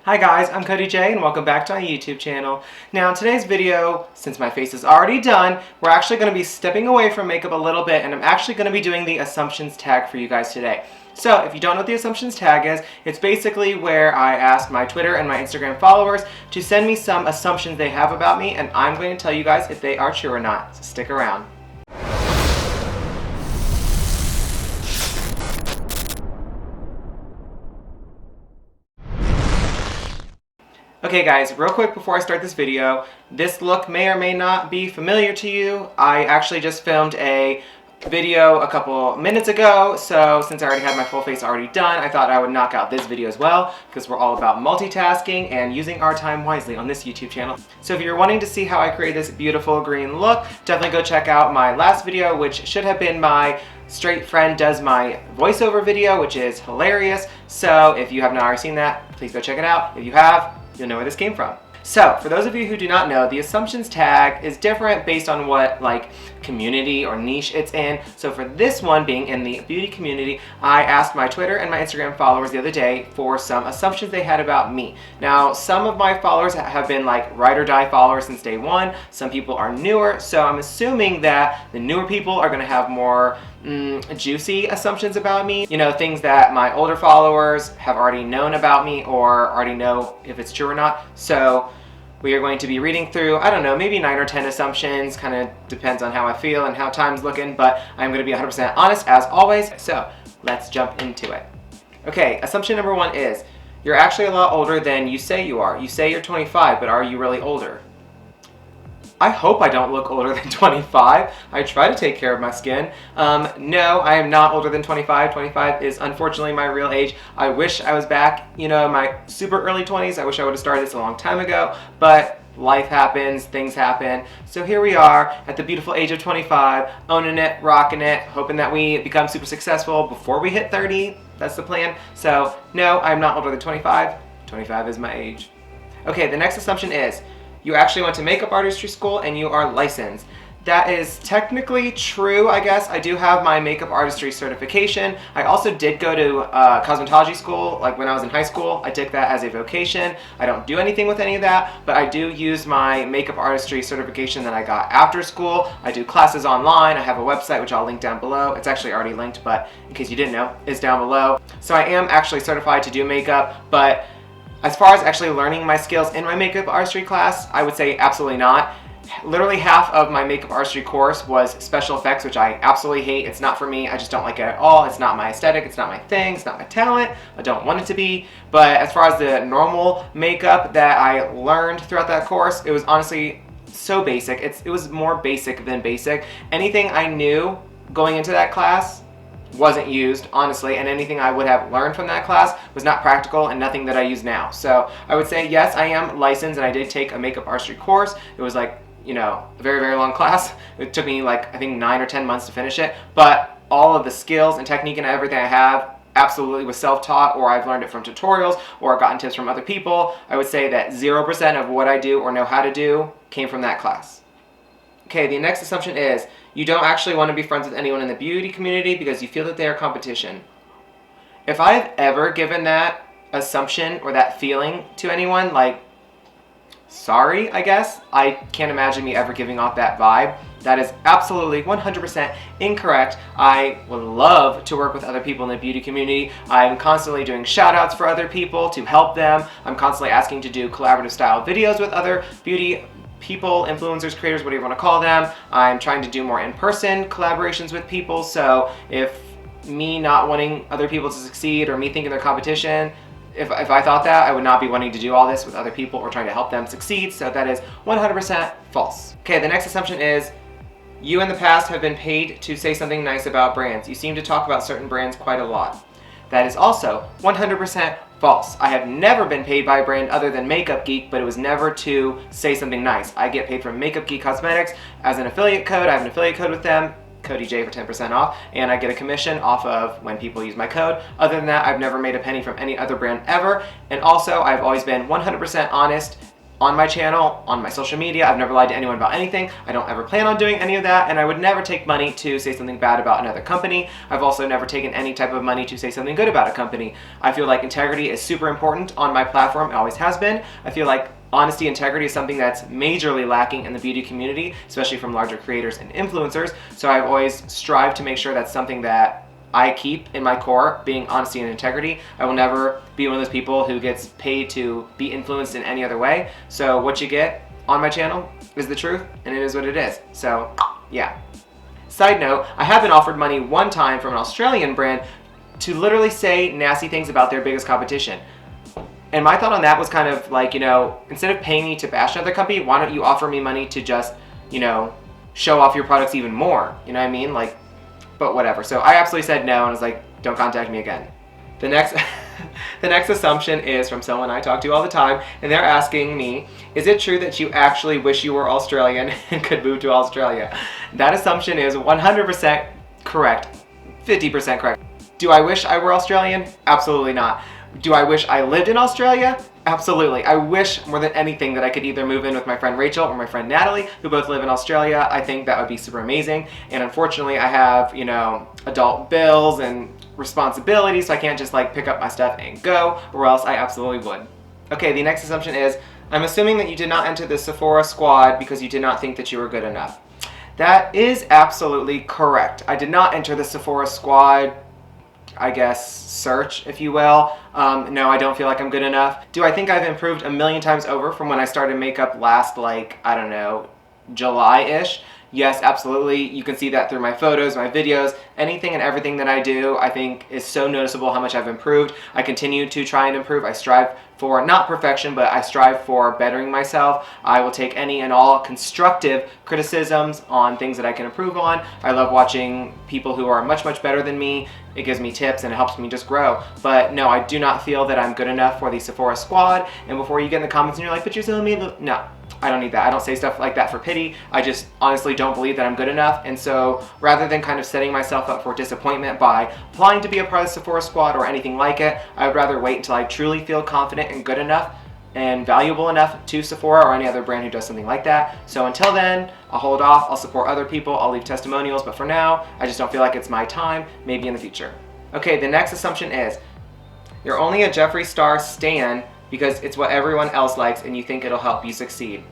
Hi guys, I'm Cody Jay and welcome back to my YouTube channel. Now in today's video, since my face is already done, we're actually going to be stepping away from makeup a little bit and I'm actually going to be doing the assumptions tag for you guys today. So if you don't know what the assumptions tag is, it's basically where I ask my Twitter and my Instagram followers to send me some assumptions they have about me and I'm going to tell you guys if they are true or not, so stick around. Okay guys, real quick before I start this video, this look may or may not be familiar to you. I actually just filmed a video a couple minutes ago, so since I already had my full face already done, I thought I would knock out this video as well, because we're all about multitasking and using our time wisely on this YouTube channel. So if you're wanting to see how I create this beautiful green look, definitely go check out my last video, which should have been my straight friend does my voiceover video, which is hilarious. So if you have not already seen that, please go check it out. If you have, you'll know where this came from. So, for those of you who do not know, the assumptions tag is different based on what community or niche it's in. So for this one, being in the beauty community, I asked my Twitter and my Instagram followers the other day for some assumptions they had about me. Now, some of my followers have been ride or die followers since day one. Some people are newer, so I'm assuming that the newer people are going to have more juicy assumptions about me. You know, things that my older followers have already known about me or already know if it's true or not. So we are going to be reading through, I don't know, maybe 9 or 10 assumptions, kind of depends on how I feel and how time's looking, but I'm going to be 100% honest as always, so let's jump into it. Okay, assumption number 1 is, you're actually a lot older than you say you are. You say you're 25, but are you really older? I hope I don't look older than 25. I try to take care of my skin. No, I am not older than 25. 25 is unfortunately my real age. I wish I was back, in my super early 20s. I wish I would have started this a long time ago, but life happens, things happen. So here we are at the beautiful age of 25, owning it, rocking it, hoping that we become super successful before we hit 30. That's the plan. So no, I'm not older than 25. 25 is my age. Okay, the next assumption is, you actually went to makeup artistry school and you are licensed. That is technically true, I guess. I do have my makeup artistry certification. I also did go to cosmetology school, when I was in high school. I took that as a vocation. I don't do anything with any of that, but I do use my makeup artistry certification that I got after school. I do classes online. I have a website, which I'll link down below. It's actually already linked, but in case you didn't know, it's down below. So I am actually certified to do makeup, but as far as actually learning my skills in my makeup artistry class, I would say absolutely not. Literally half of my makeup artistry course was special effects, which I absolutely hate. It's not for me. I just don't like it at all. It's not my aesthetic. It's not my thing. It's not my talent. I don't want it to be. But as far as the normal makeup that I learned throughout that course, it was honestly so basic. It was more basic than basic. Anything I knew going into that class wasn't used, honestly, and anything I would have learned from that class was not practical and nothing that I use now. So I would say, yes, I am licensed and I did take a makeup artistry course. It was a very, very long class. It took me I think 9 or 10 months to finish it, but all of the skills and technique and everything I have absolutely was self-taught, or I've learned it from tutorials, or gotten tips from other people. I would say that 0% of what I do or know how to do came from that class. Okay, the next assumption is, you don't actually want to be friends with anyone in the beauty community because you feel that they are competition. If I've ever given that assumption or that feeling to anyone, sorry, I guess. I can't imagine me ever giving off that vibe. That is absolutely 100% incorrect. I would love to work with other people in the beauty community. I'm constantly doing shout outs for other people to help them. I'm constantly asking to do collaborative style videos with other beauty people, influencers, creators, whatever you want to call them. I'm trying to do more in-person collaborations with people, so if me not wanting other people to succeed or me thinking they're competition, if I thought that, I would not be wanting to do all this with other people or trying to help them succeed, so that is 100% false. Okay, the next assumption is, you in the past have been paid to say something nice about brands. You seem to talk about certain brands quite a lot. That is also 100% false. I have never been paid by a brand other than Makeup Geek, but it was never to say something nice. I get paid from Makeup Geek Cosmetics as an affiliate code. I have an affiliate code with them, Cody J for 10% off, and I get a commission off of when people use my code. Other than that, I've never made a penny from any other brand ever, and also I've always been 100% honest on my channel, on my social media. I've never lied to anyone about anything. I don't ever plan on doing any of that, and I would never take money to say something bad about another company. I've also never taken any type of money to say something good about a company. I feel like integrity is super important on my platform. It always has been. I feel like honesty, integrity is something that's majorly lacking in the beauty community, especially from larger creators and influencers. So I've always strived to make sure that's something that I keep in my core, being honesty and integrity. I will never be one of those people who gets paid to be influenced in any other way. So what you get on my channel is the truth, and it is what it is. So yeah. Side note, I have been offered money one time from an Australian brand to literally say nasty things about their biggest competition. And my thought on that was kind of like, you know, instead of paying me to bash another company, why don't you offer me money to just, you know, show off your products even more? You know what I mean? Like, but whatever. So I absolutely said no, and I was like, don't contact me again. The next assumption is from someone I talk to all the time, and they're asking me, is it true that you actually wish you were Australian and could move to Australia? That assumption is 100% correct, 50% correct. Do I wish I were Australian? Absolutely not. Do I wish I lived in Australia? Absolutely. I wish more than anything that I could either move in with my friend Rachel or my friend Natalie, who both live in Australia. I think that would be super amazing. And unfortunately, I have, you know, adult bills and responsibilities, so I can't just like pick up my stuff and go, or else I absolutely would. Okay, the next assumption is, I'm assuming that you did not enter the Sephora squad because you did not think that you were good enough. That is absolutely correct. I did not enter the Sephora squad, I guess, search, if you will. No, I don't feel like I'm good enough. Do I think I've improved a million times over from when I started makeup last, like, I don't know, July-ish? Yes, absolutely. You can see that through my photos, my videos, anything and everything that I do, I think is so noticeable how much I've improved. I continue to try and improve. I strive for, not perfection, but I strive for bettering myself. I will take any and all constructive criticisms on things that I can improve on. I love watching people who are much, much better than me. It gives me tips and it helps me just grow. But no, I do not feel that I'm good enough for the Sephora squad. And before you get in the comments and you're like, but you're telling me, no. I don't need that. I don't say stuff like that for pity. I just honestly don't believe that I'm good enough. And so rather than kind of setting myself up for disappointment by applying to be a part of the Sephora squad or anything like it, I would rather wait until I truly feel confident and good enough and valuable enough to Sephora or any other brand who does something like that. So until then, I'll hold off. I'll support other people. I'll leave testimonials. But for now, I just don't feel like it's my time. Maybe in the future. Okay, the next assumption is you're only a Jeffree Star stan because it's what everyone else likes and you think it'll help you succeed.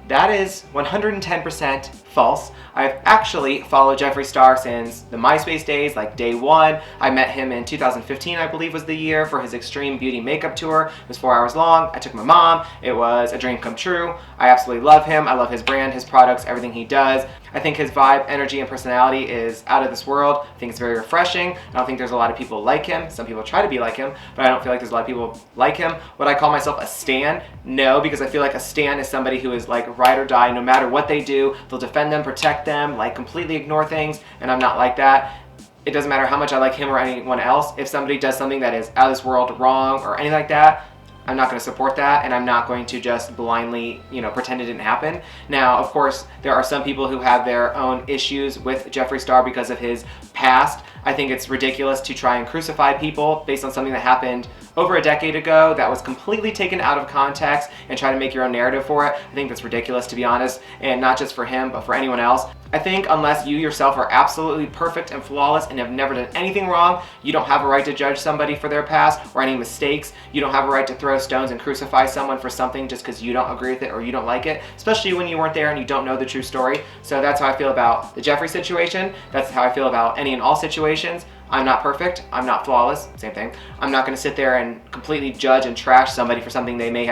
That is 110% false. I've actually followed Jeffree Star since the MySpace days, like day one. I met him in 2015, I believe was the year, for his Extreme Beauty Makeup Tour. It was 4 hours long. I took my mom. It was a dream come true. I absolutely love him. I love his brand, his products, everything he does. I think his vibe, energy, and personality is out of this world. I think it's very refreshing. I don't think there's a lot of people like him. Some people try to be like him, but I don't feel like there's a lot of people like him. Would I call myself a stan? No, because I feel like a stan is somebody who is like ride or die. No matter what they do, they'll defend them, protect them, like completely ignore things, and I'm not like that. It doesn't matter how much I like him or anyone else. If somebody does something that is out of this world wrong or anything like that, I'm not going to support that, and I'm not going to just blindly, you know, pretend it didn't happen. Now, of course, there are some people who have their own issues with Jeffree Star because of his past. I think it's ridiculous to try and crucify people based on something that happened over a decade ago that was completely taken out of context and try to make your own narrative for it. I think that's ridiculous, to be honest, and not just for him, but for anyone else. I think unless you yourself are absolutely perfect and flawless and have never done anything wrong, you don't have a right to judge somebody for their past or any mistakes. You don't have a right to throw stones and crucify someone for something just because you don't agree with it or you don't like it, especially when you weren't there and you don't know the true story. So that's how I feel about the Jeffree situation. That's how I feel about any and all situations. I'm not perfect. I'm not flawless. Same thing. I'm not going to sit there and completely judge and trash somebody for something they may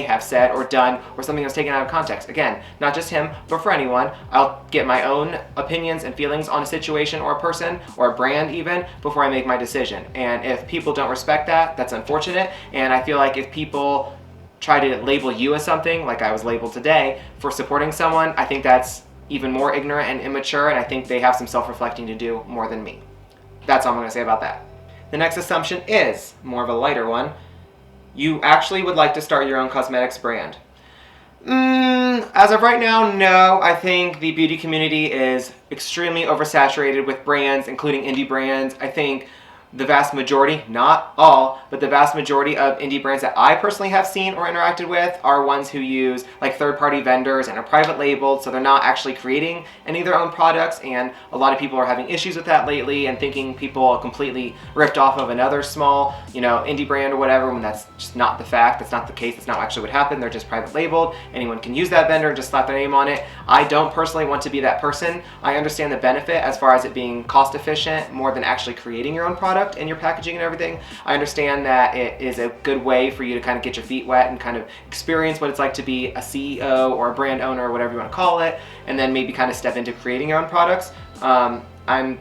have said or done or something that's taken out of context. Again, not just him, but for anyone. I'll get my own opinions and feelings on a situation or a person or a brand even before I make my decision. And if people don't respect that, that's unfortunate. And I feel like if people try to label you as something, like I was labeled today, for supporting someone, I think that's even more ignorant and immature, and I think they have some self-reflecting to do more than me. That's all I'm going to say about that. The next assumption is more of a lighter one. You actually would like to start your own cosmetics brand. As of right now, no. I think the beauty community is extremely oversaturated with brands, including indie brands. I think the vast majority, not all, but the vast majority of indie brands that I personally have seen or interacted with are ones who use like third-party vendors and are private labeled, so they're not actually creating any of their own products, and a lot of people are having issues with that lately and thinking people are completely ripped off of another small, indie brand or whatever, when that's just not the fact. That's not the case. That's not actually what happened. They're just private labeled. Anyone can use that vendor and just slap their name on it. I don't personally want to be that person. I understand the benefit as far as it being cost efficient more than actually creating your own product and your packaging and everything. I understand that it is a good way for you to kind of get your feet wet and kind of experience what it's like to be a CEO or a brand owner or whatever you want to call it, and then maybe kind of step into creating your own products. I'm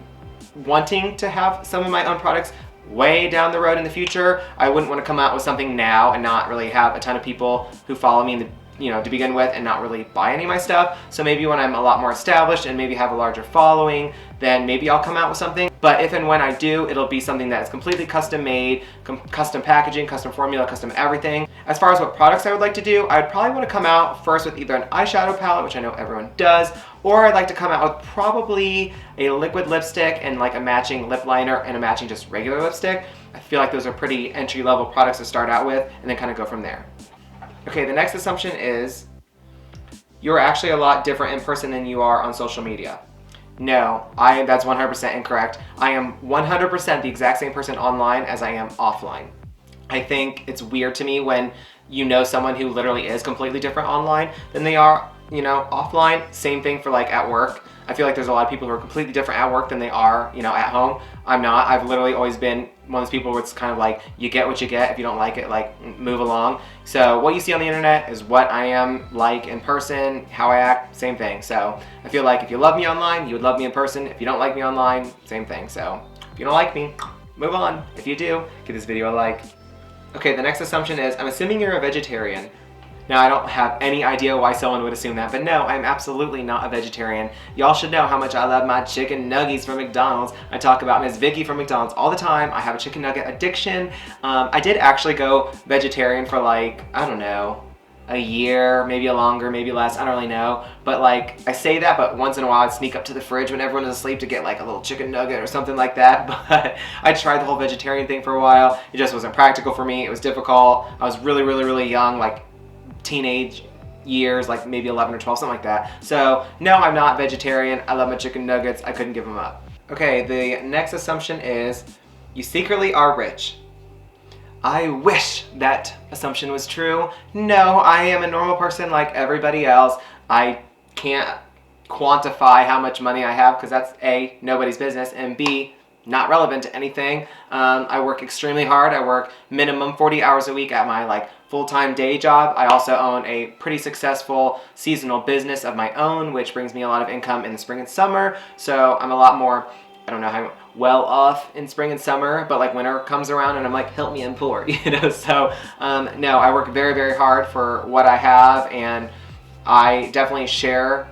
wanting to have some of my own products way down the road in the future. I wouldn't want to come out with something now and not really have a ton of people who follow me in the to begin with and not really buy any of my stuff. So maybe when I'm a lot more established and maybe have a larger following, then maybe I'll come out with something. But if and when I do, it'll be something that is completely custom made, custom packaging, custom formula, custom everything. As far as what products I would like to do, I'd probably want to come out first with either an eyeshadow palette, which I know everyone does, or I'd like to come out with probably a liquid lipstick and like a matching lip liner and a matching just regular lipstick. I feel like those are pretty entry-level products to start out with and then kind of go from there. Okay, the next assumption is you're actually a lot different in person than you are on social media. No, that's 100% incorrect. I am 100% the exact same person online as I am offline. I think it's weird to me when you know someone who literally is completely different online than they are, offline. Same thing for like at work. I feel like there's a lot of people who are completely different at work than they are, at home. I'm not. I've literally always been one of those people where it's kind of like, you get what you get. If you don't like it, like, move along. So what you see on the internet is what I am like in person, how I act, same thing. So I feel like if you love me online, you would love me in person. If you don't like me online, same thing. So if you don't like me, move on. If you do, give this video a like. Okay, the next assumption is, I'm assuming you're a vegetarian. Now, I don't have any idea why someone would assume that, but no, I'm absolutely not a vegetarian. Y'all should know how much I love my chicken nuggets from McDonald's. I talk about Miss Vicky from McDonald's all the time. I have a chicken nugget addiction. I did actually go vegetarian for like, I don't know, a year, maybe longer, maybe less, I don't really know. But like, I say that, but once in a while I'd sneak up to the fridge when everyone is asleep to get like a little chicken nugget or something like that. But I tried the whole vegetarian thing for a while. It just wasn't practical for me. It was difficult. I was really, really, really young, like teenage years, like maybe 11 or 12, something like that. So no, I'm not vegetarian. I love my chicken nuggets. I couldn't give them up. Okay, the next assumption is you secretly are rich. I wish that assumption was true. No, I am a normal person like everybody else. I can't quantify how much money I have because that's A, nobody's business, and B, not relevant to anything. I work extremely hard. I work minimum 40 hours a week at my full-time day job. I also own a pretty successful seasonal business of my own, which brings me a lot of income in the spring and summer. So I'm a lot more, I don't know how well off in spring and summer, but like winter comes around and I'm like, help me, I'm poor, So no, I work very, very hard for what I have, and I definitely share.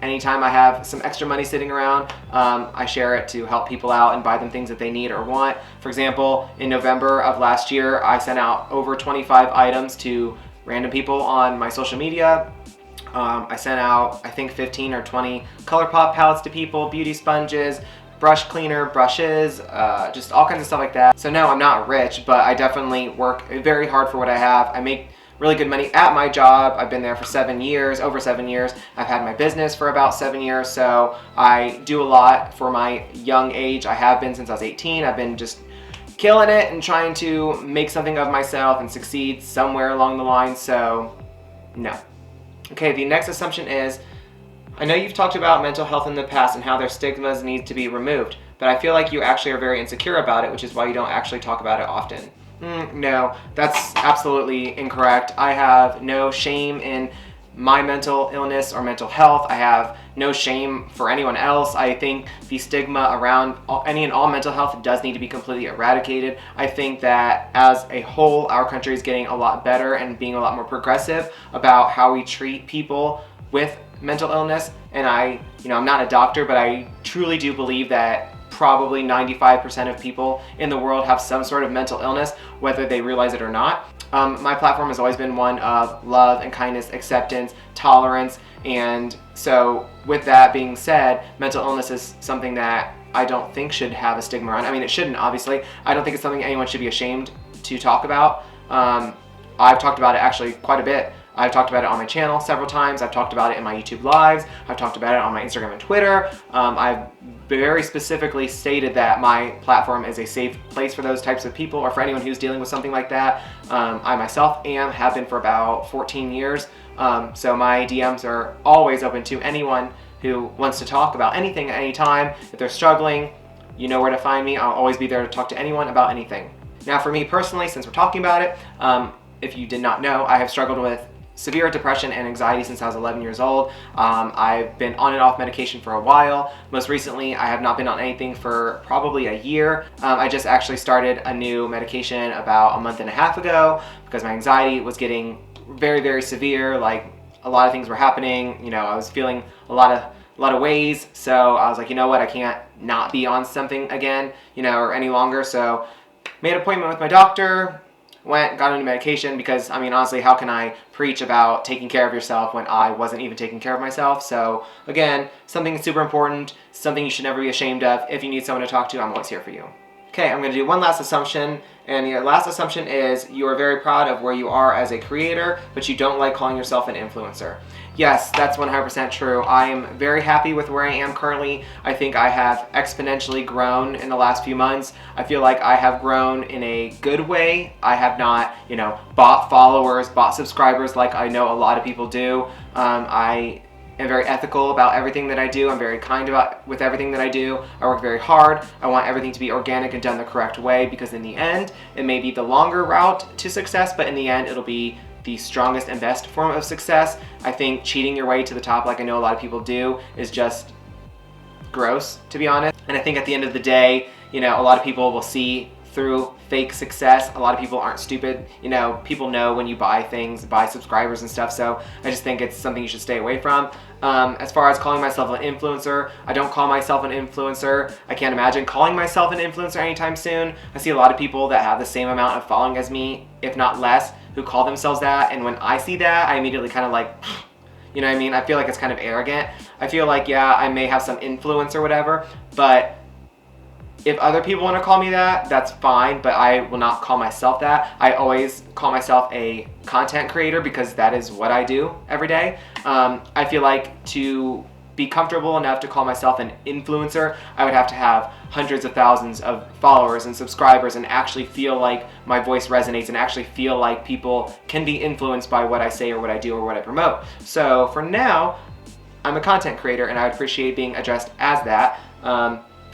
Anytime I have some extra money sitting around, I share it to help people out and buy them things that they need or want. For example, in November of last year, I sent out over 25 items to random people on my social media. I sent out, I think, 15 or 20 ColourPop palettes to people, beauty sponges, brush cleaner, brushes, just all kinds of stuff like that. So no, I'm not rich, but I definitely work very hard for what I have. I make really good money at my job. I've been there for 7 years, over 7 years. I've had my business for about 7 years, so I do a lot for my young age. I have been since I was 18. I've been just killing it and trying to make something of myself and succeed somewhere along the line, so no. Okay, the next assumption is, I know you've talked about mental health in the past and how their stigmas need to be removed, but I feel like you actually are very insecure about it, which is why you don't actually talk about it often. No, that's absolutely incorrect. I have no shame in my mental illness or mental health. I have no shame for anyone else. I think the stigma around any and all mental health does need to be completely eradicated. I think that as a whole, our country is getting a lot better and being a lot more progressive about how we treat people with mental illness. And I'm not a doctor, but I truly do believe that probably 95% of people in the world have some sort of mental illness, whether they realize it or not. My platform has always been one of love and kindness, acceptance, tolerance, and so with that being said, mental illness is something that I don't think should have a stigma around it. I mean, it shouldn't, obviously. I don't think it's something anyone should be ashamed to talk about. I've talked about it actually quite a bit. I've talked about it on my channel several times. I've talked about it in my YouTube lives. I've talked about it on my Instagram and Twitter. I've very specifically stated that my platform is a safe place for those types of people, or for anyone who's dealing with something like that. I myself have been for about 14 years. So my DMs are always open to anyone who wants to talk about anything at any time. If they're struggling, you know where to find me. I'll always be there to talk to anyone about anything. Now for me personally, since we're talking about it, if you did not know, I have struggled with severe depression and anxiety since I was 11 years old. I've been on and off medication for a while. Most recently, I have not been on anything for probably a year. I just actually started a new medication about a month and a half ago because my anxiety was getting very, very severe. Like, a lot of things were happening. You know, I was feeling a lot of ways. So I was like, you know what, I can't not be on something again, you know, or any longer. So made an appointment with my doctor, went, got a new medication, because, I mean, honestly, how can I preach about taking care of yourself when I wasn't even taking care of myself? So again, something super important, something you should never be ashamed of. If you need someone to talk to, I'm always here for you. Okay, I'm gonna do one last assumption, and your last assumption is you are very proud of where you are as a creator, but you don't like calling yourself an influencer. Yes, that's 100% true. I am very happy with where I am currently. I think I have exponentially grown in the last few months. I feel like I have grown in a good way. I have not, you know, bought followers, bought subscribers like I know a lot of people do. I am very ethical about everything that I do. I'm very kind with everything that I do. I work very hard. I want everything to be organic and done the correct way, because in the end, it may be the longer route to success, but in the end, it'll be the strongest and best form of success. I think cheating your way to the top, like I know a lot of people do, is just gross, to be honest. And I think at the end of the day, you know, a lot of people will see through fake success. A lot of people aren't stupid. You know, people know when you buy things, buy subscribers and stuff, so I just think it's something you should stay away from. As far as calling myself an influencer, I don't call myself an influencer. I can't imagine calling myself an influencer anytime soon. I see a lot of people that have the same amount of following as me, if not less, who call themselves that, and when I see that, I immediately kind of like, you know what I mean? I feel like it's kind of arrogant. I feel like, yeah, I may have some influence or whatever, but if other people want to call me that, that's fine, but I will not call myself that. I always call myself a content creator because that is what I do every day. I feel like to be comfortable enough to call myself an influencer, I would have to have hundreds of thousands of followers and subscribers and actually feel like my voice resonates and actually feel like people can be influenced by what I say or what I do or what I promote. So for now, I'm a content creator, and I would appreciate being addressed as that.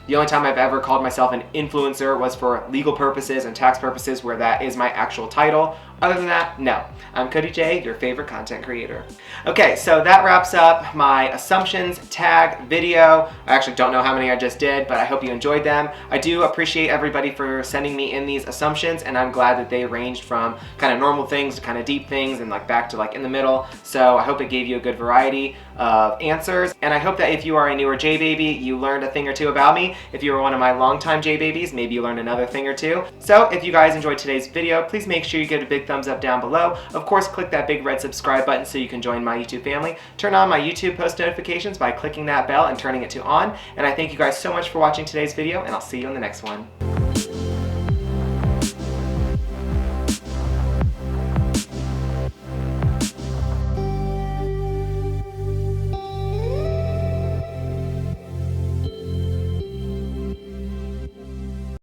The only time I've ever called myself an influencer was for legal purposes and tax purposes, where that is my actual title. Other than that, no. I'm Cody J, your favorite content creator. Okay, so that wraps up my assumptions tag video. I actually don't know how many I just did, but I hope you enjoyed them. I do appreciate everybody for sending me in these assumptions, and I'm glad that they ranged from kind of normal things to kind of deep things and like back to like in the middle. So I hope it gave you a good variety of answers, and I hope that if you are a newer JAYBABY, you learned a thing or two about me. If you were one of my longtime JAYBABYs, maybe you learned another thing or two. So if you guys enjoyed today's video, please make sure you give it a big thumbs up down below. Of course, click that big red subscribe button so you can join my YouTube family. Turn on my YouTube post notifications by clicking that bell and turning it to on. And I thank you guys so much for watching today's video, and I'll see you in the next one.